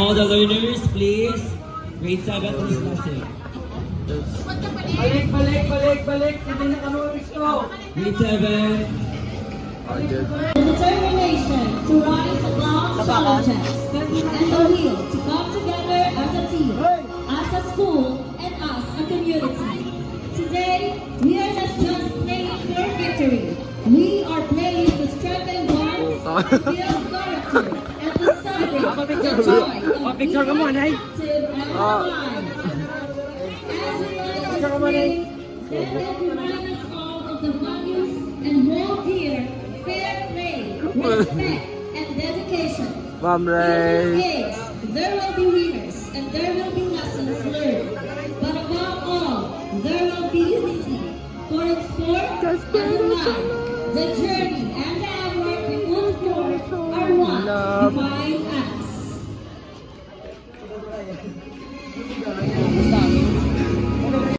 all the learners, please. Grade 7, please listen. Balik. Hindi na kami gusto. Grade 7. The determination to rise above challenges and the will to come together as a team, as a school, and as a community. Today, we are not just playing for victory. We are playing to strengthen bonds, to build character, and to celebrate the joy of being active and alive. As we learn to play, let it remind us all of the values and hold dear fair play, respect, and dedication. Ma'am In Ray. this case, there will be winners and there will be lessons learned. But above all, there will be unity. For in sport and in life, the journey and the effort we put forth are what define us.